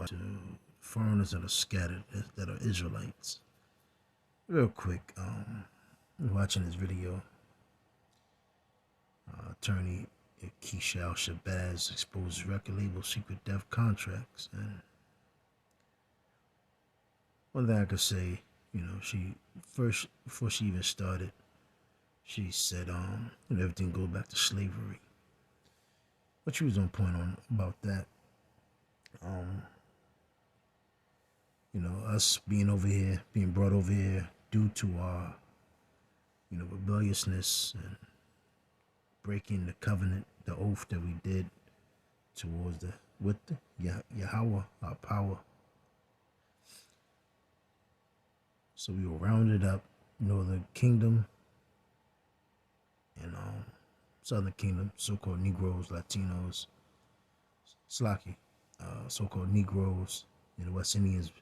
to foreigners that are scattered, that are Israelites. Real quick, watching this video, attorney Keisha Al-Shabazz exposes record label secret death contracts. And one thing I could say, she first, before she even started, she said, everything go back to slavery. But she was on point on about that. Us being over here, being brought over here due to our, rebelliousness and breaking the covenant, the oath that we did towards with the Yahweh, our power. So we were rounded up, Northern Kingdom and Southern Kingdom, so-called Negroes, Latinos, so-called Negroes, and the West Indians,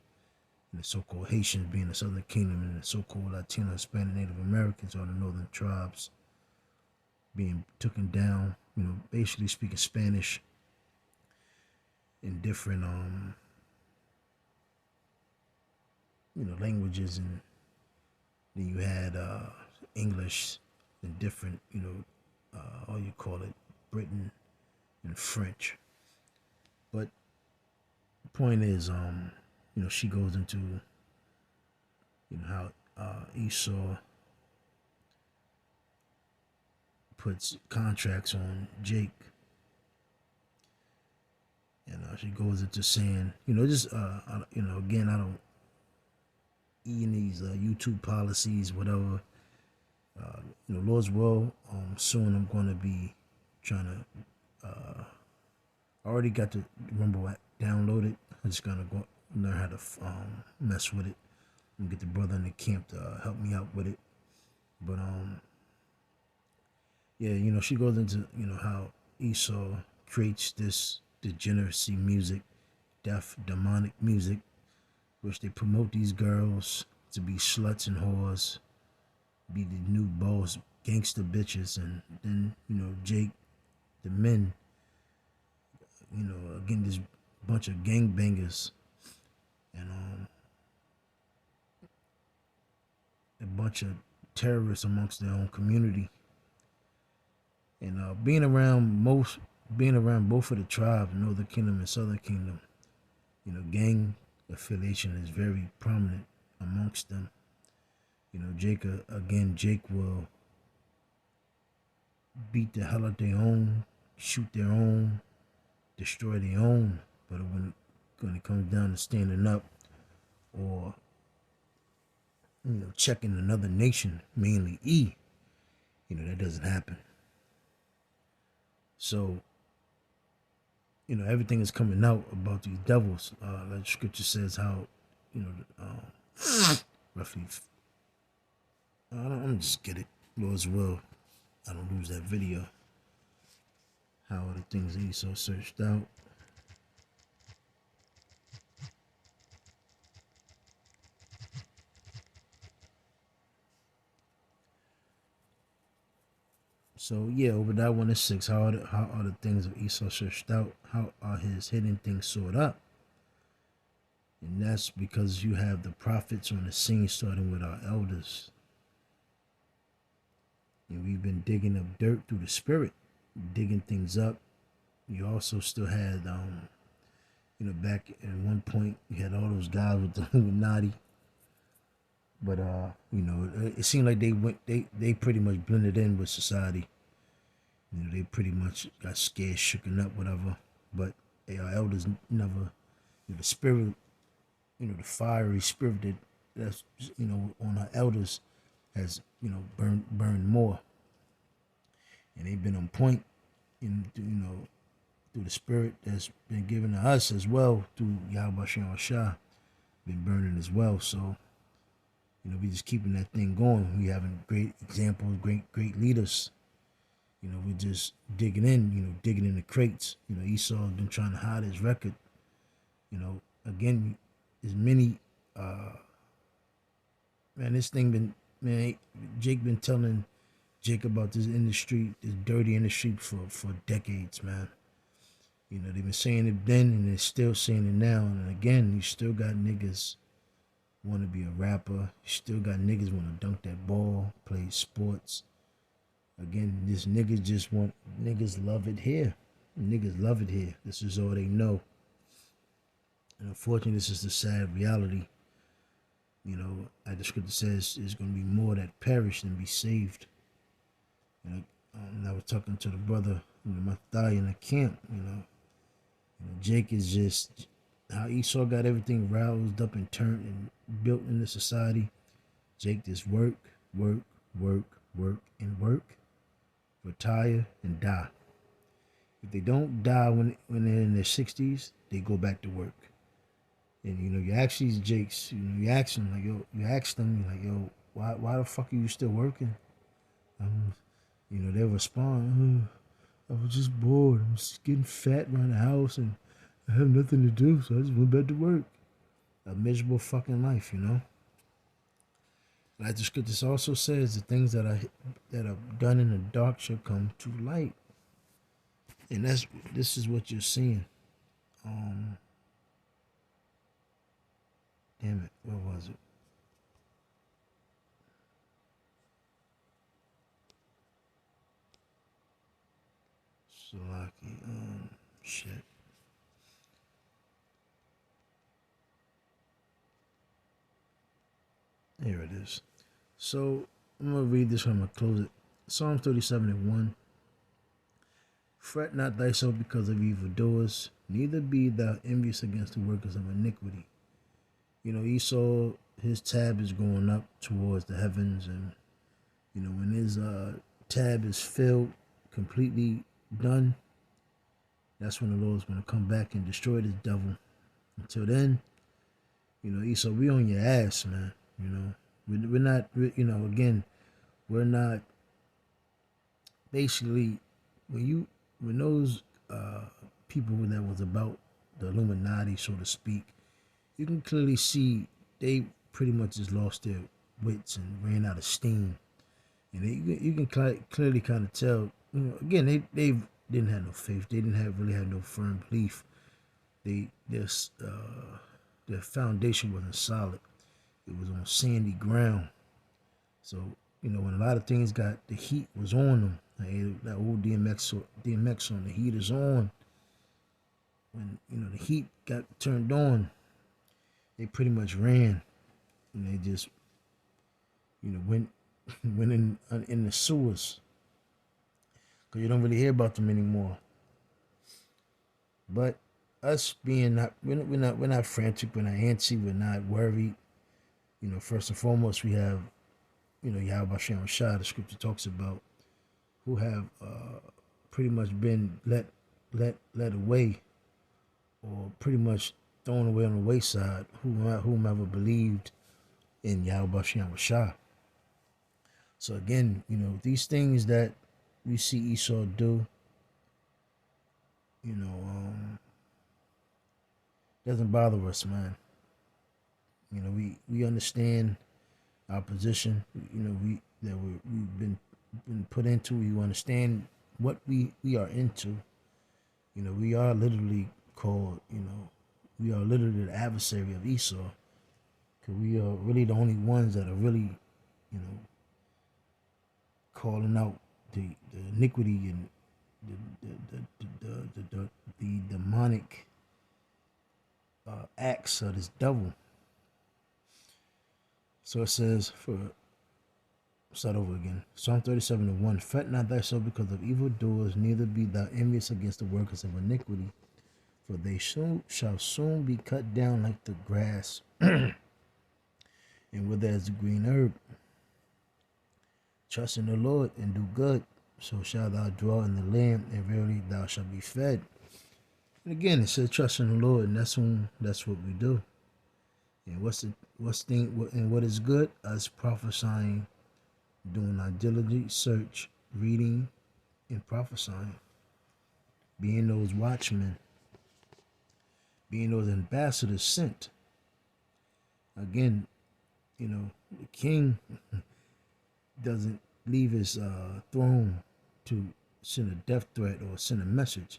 and the so-called Haitians being the Southern Kingdom, and the so-called Latino, Hispanic, Native Americans, or the northern tribes being taken down, basically speaking Spanish in different, languages, and then you had English and different, how you call it, Britain and French. But the point is, she goes into, how Esau puts contracts on Jake. And she goes into saying, again, I don't eat in these YouTube policies, whatever. Lord's will, soon I'm going to be trying to, I already got the Rumble app downloaded. I'm just going to go learn how to mess with it and get the brother in the camp to help me out with it. But, yeah, she goes into, how Esau creates this degeneracy music, deaf, demonic music, which they promote these girls to be sluts and whores, be the new boss, gangster bitches, and then, Jake, the men, again, this bunch of gangbangers, and a bunch of terrorists amongst their own community. And being around both of the tribes, Northern Kingdom and Southern Kingdom, gang affiliation is very prominent amongst them. Jake will beat the hell out their own, shoot their own, destroy their own. But when it comes down to standing up or, checking another nation, mainly that doesn't happen. So, everything is coming out about these devils. Like scripture says how, roughly, I'm just get it, Lord's will. I don't lose that video. How are the things that Esau searched out? So yeah, Obadiah 1:6. How are the things of Esau searched out? How are his hidden things stored up? And that's because you have the prophets on the scene, starting with our elders. And we've been digging up dirt through the spirit, digging things up. You also still had, back at one point, you had all those guys with the Illuminati. But, it seemed like they pretty much blended in with society. They pretty much got scared, shooken up, whatever. But our elders never, the spirit, the fiery spirit that's, on our elders has, burned more. And they've been on point, through the spirit that's been given to us as well, through Yahweh Shem Shah, been burning as well. So, we just keeping that thing going. We having great examples, great leaders. We're just digging in, digging in the crates. Esau has been trying to hide his record. Again, as many, this thing Jake been telling Jake about this industry, this dirty industry for decades, man. You know, they've been saying it then and they're still saying it now. And again, you still got niggas want to be a rapper. You still got niggas want to dunk that ball, play sports. Again, this niggas just want, niggas love it here. Niggas love it here. This is all they know. And unfortunately, this is the sad reality. You know, like the scripture says, there's going to be more that perish than be saved. You know, I was talking to the brother, Mathai in the camp, Jake is just how Esau got everything roused up and turned and built in the society. Jake just work, retire, and die. If they don't die when they're in their 60s, they go back to work. And you ask these Jakes, you ask them like, yo, you're like, yo, why the fuck are you still working? They'll respond, I was just bored. I'm just getting fat around the house and I have nothing to do, so I just went back to work. A miserable fucking life, Like the scripture also says, the things that are done in the dark shall come to light. And this is what you're seeing. Damn it, where was it? Salaki, shit. Here it is. So I'm gonna read this one. I'm gonna close it. Psalm 37:1. Fret not thyself because of evildoers, neither be thou envious against the workers of iniquity. Esau, his tab is going up towards the heavens, and when his tab is filled, completely done, that's when the Lord's gonna come back and destroy this devil. Until then, Esau, we on your ass, man. We're not, again, we're not, basically, when those people that was about the Illuminati, so to speak, you can clearly see they pretty much just lost their wits and ran out of steam. And you can clearly kind of tell, again, they didn't have no faith. They didn't really have no firm belief. Their foundation wasn't solid. It was on sandy ground. So, when a lot of things the heat was on them, like that old DMX on, the heat is on. When, the heat got turned on, they pretty much ran. And they just, went in the sewers. Because you don't really hear about them anymore. But us being we're not frantic, we're not antsy, we're not worried. First and foremost, we have, Yahweh Hashem Shah, the scripture talks about, who have pretty much been let away, or pretty much thrown away on the wayside, whomever believed in Yahweh Hashem Shah. So again, these things that we see Esau do, doesn't bother us, man. We understand our position. We've been put into. We understand what we are into. We are literally called. We are literally the adversary of Esau, because we are really the only ones that are really, calling out the iniquity and the demonic acts of this devil. So it says, start over again. Psalm 37:1. Fret not thyself because of evildoers, neither be thou envious against the workers of iniquity, for they shall soon be cut down like the grass, and wither as the green herb. Trust in the Lord and do good, so shalt thou dwell in the land, and verily thou shalt be fed. And again, it says trust in the Lord, and that's what we do. And what is good? Us prophesying, doing our diligent search, reading, and prophesying, being those watchmen, being those ambassadors sent. Again, the king doesn't leave his throne to send a death threat or send a message.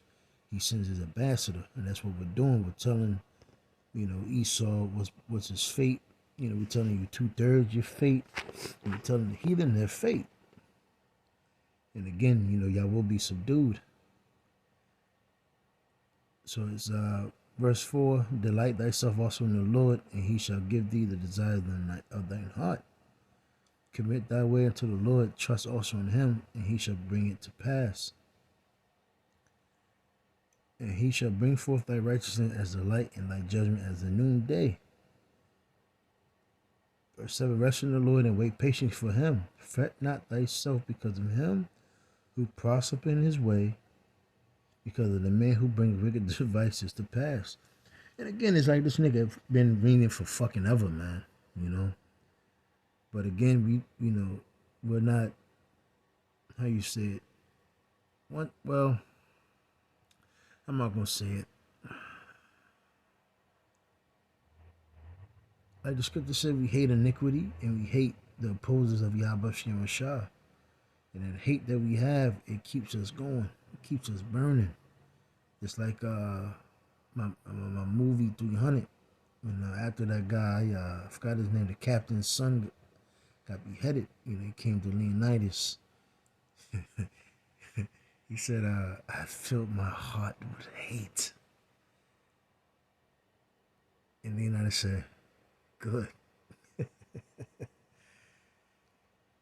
he sends his ambassador, and that's what we're doing. We're telling, Esau what's his fate. We're telling you 2/3 your fate, and we're telling the heathen their fate. And again, y'all will be subdued. So it's verse 4: Delight thyself also in the Lord, and he shall give thee the desire of thine heart. Commit thy way unto the Lord, trust also in him, and he shall bring it to pass. And he shall bring forth thy righteousness as the light, and thy judgment as the noonday. Verse 7: Rest in the Lord, and wait patiently for him. Fret not thyself because of him who prospereth in his way, because of the man who brings wicked devices to pass. And again, it's like this nigga been reading for fucking ever, man. But again, we're not, how you say it. Well, I'm not gonna say it. Like the scripture said, we hate iniquity and we hate the opposers of Yahweh Shem Shah. And that hate that we have, it keeps us going. It keeps us burning. It's like my movie 300. When after that guy, I forgot his name, the captain's son got beheaded. He came to Leonidas. He said, I filled my heart with hate. And Leonidas said, good.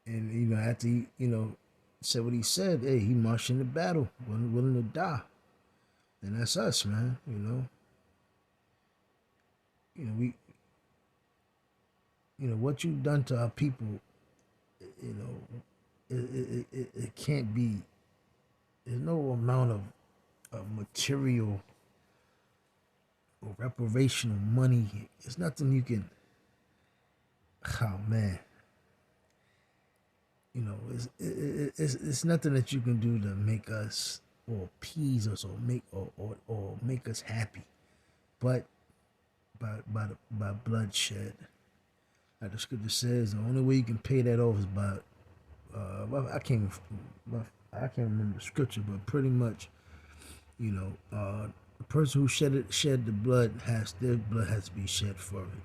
And, after he, said what he said, hey, he marched into battle, wasn't willing to die. And that's us, man, we, what you've done to our people, it can't be, there's no amount of material or reparation of money. It's nothing you can, oh man. It's nothing that you can do to make us or appease us or make us happy, but by bloodshed. Like the scripture says, the only way you can pay that off is by I can't remember the scripture, but pretty much, the person who shed the blood their blood has to be shed for it.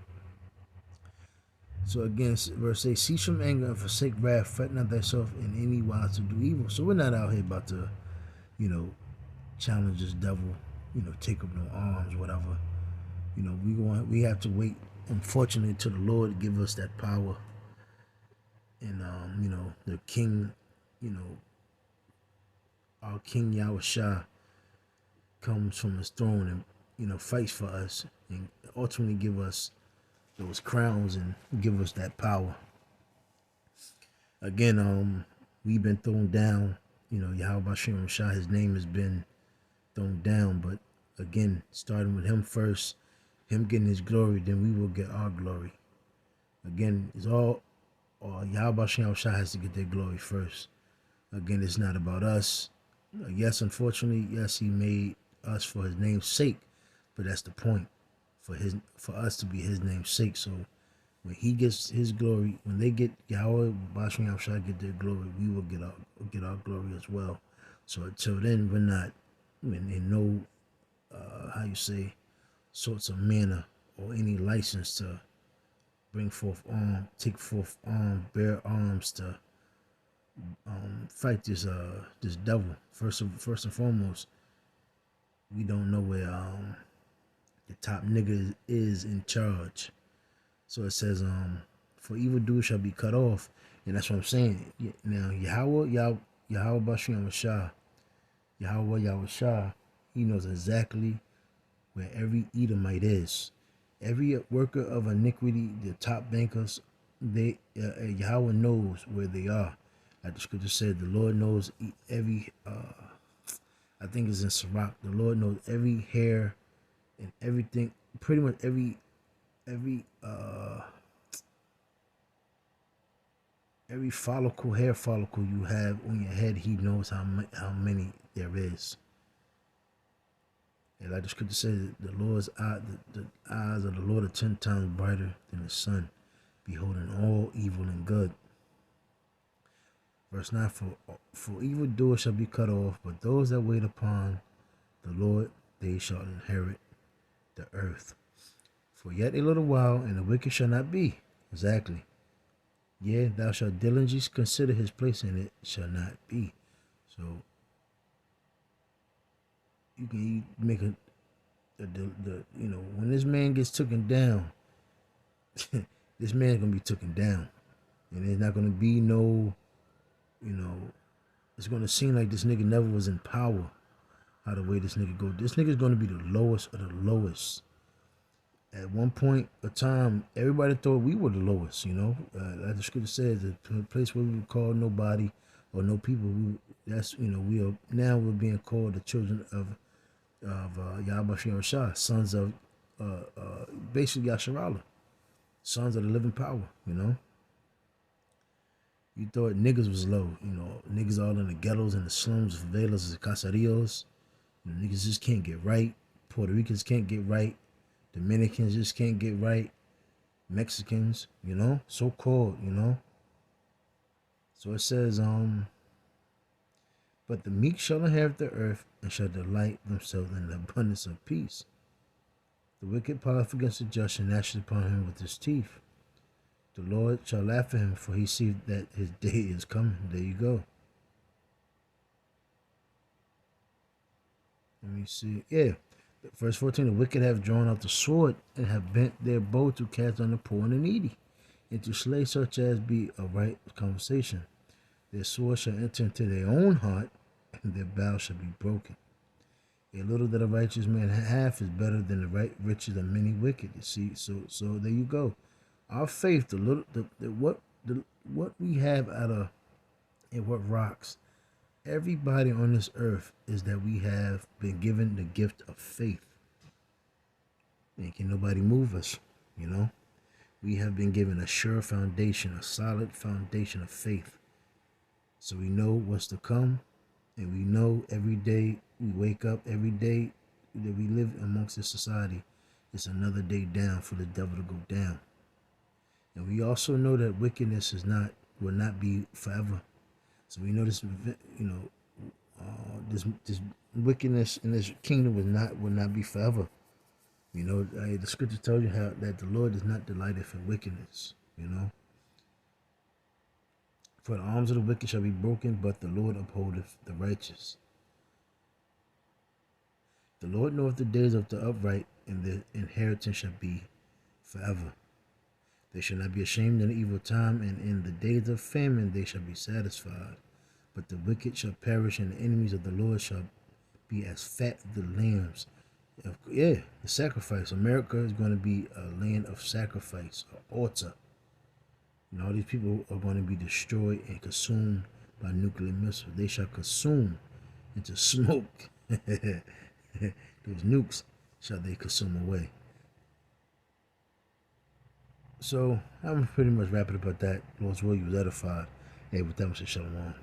So again, verse 8: cease from anger and forsake wrath, fret not thyself in any wise to do evil. So we're not out here about to, challenge this devil, take up no arms, whatever. We have to wait, unfortunately, till the Lord give us that power. And the King, our King Yahushua comes from his throne and fights for us and ultimately give us those crowns and give us that power. Again, we've been thrown down. Yahweh Shem Shah, his name has been thrown down, but again, starting with him first, him getting his glory, then we will get our glory. Again, it's all Yahweh Shem Shah has to get their glory first. Again, it's not about us. Yes, unfortunately, yes, he made us for his name's sake, but that's the point. For us to be his name's sake. So when he gets his glory, when they get Yahweh Bashmi Yahushua get their glory, we will get our glory as well. So until then, we're not in no sorts of manner or any license to bring forth take forth bear arms to fight this devil. First and foremost, we don't know where the top nigga is in charge. So it says, for evildoers shall be cut off. And that's what I'm saying. Now, Yahweh Bashim Shah, Yahweh Yahushua, he knows exactly where every Edomite is. Every worker of iniquity, the top bankers, Yahweh knows where they are. Like the scripture said, the Lord knows every, I think it's in Sirach, the Lord knows every hair and everything, pretty much every hair follicle you have on your head, he knows how many there is. And like the scripture says, the Lord's eye, the eyes of the Lord are 10 times brighter than the sun, beholding all evil and good. Verse 9, for evildoers shall be cut off, but those that wait upon the Lord, they shall inherit the earth. For yet a little while, and the wicked shall not be. Exactly. Yea, thou shalt diligently consider his place, and it shall not be. So you can make the when this man gets taken down, this man's gonna be taken down, and there's not gonna be no, it's gonna seem like this nigga never was in power. How the way this nigga go, this nigga's gonna be the lowest of the lowest. At one point of time, everybody thought we were the lowest. Like the scripture says, the place where we would call nobody or no people. We're being called the children of Yahweh Shah, sons of basically Yasharala, sons of the living power. You thought niggas was low. Niggas all in the ghettos and the slums, favelas, and caseríos. Niggas just can't get right. Puerto Ricans can't get right. Dominicans just can't get right. Mexicans, so called, So it says, but the meek shall inherit the earth and shall delight themselves in the abundance of peace. The wicked ploteth against the just and gnasheth upon him with his teeth. The Lord shall laugh at him, for he seeth that his day is coming. There you go. Let me see. Yeah. Verse 14, the wicked have drawn out the sword and have bent their bow to cast on the poor and the needy, and to slay such as be a right conversation. Their sword shall enter into their own heart, and their bow shall be broken. A little that a righteous man hath is better than the right riches of many wicked. You see, so there you go. Our faith, what we have out of and what rocks everybody on this earth is that we have been given the gift of faith. And can nobody move us, We have been given a sure foundation, a solid foundation of faith. So we know what's to come, and we know every day we wake up, every day that we live amongst this society, it's another day down for the devil to go down. And we also know that wickedness will not be forever. So we know this, this wickedness in this kingdom will not be forever. The scripture tells you how that the Lord is not delighted in wickedness. For the arms of the wicked shall be broken, but the Lord upholdeth the righteous. The Lord knoweth the days of the upright, and their inheritance shall be forever. They shall not be ashamed in the evil time, and in the days of famine they shall be satisfied. But the wicked shall perish, and the enemies of the Lord shall be as fat the lambs. The sacrifice. America is going to be a land of sacrifice, an altar. All these people are going to be destroyed and consumed by nuclear missiles. They shall consume into smoke. Those nukes shall they consume away. So I'm pretty much wrapping up at that. Lord's will, you was edified. Hey, with that, Mr. Shalom.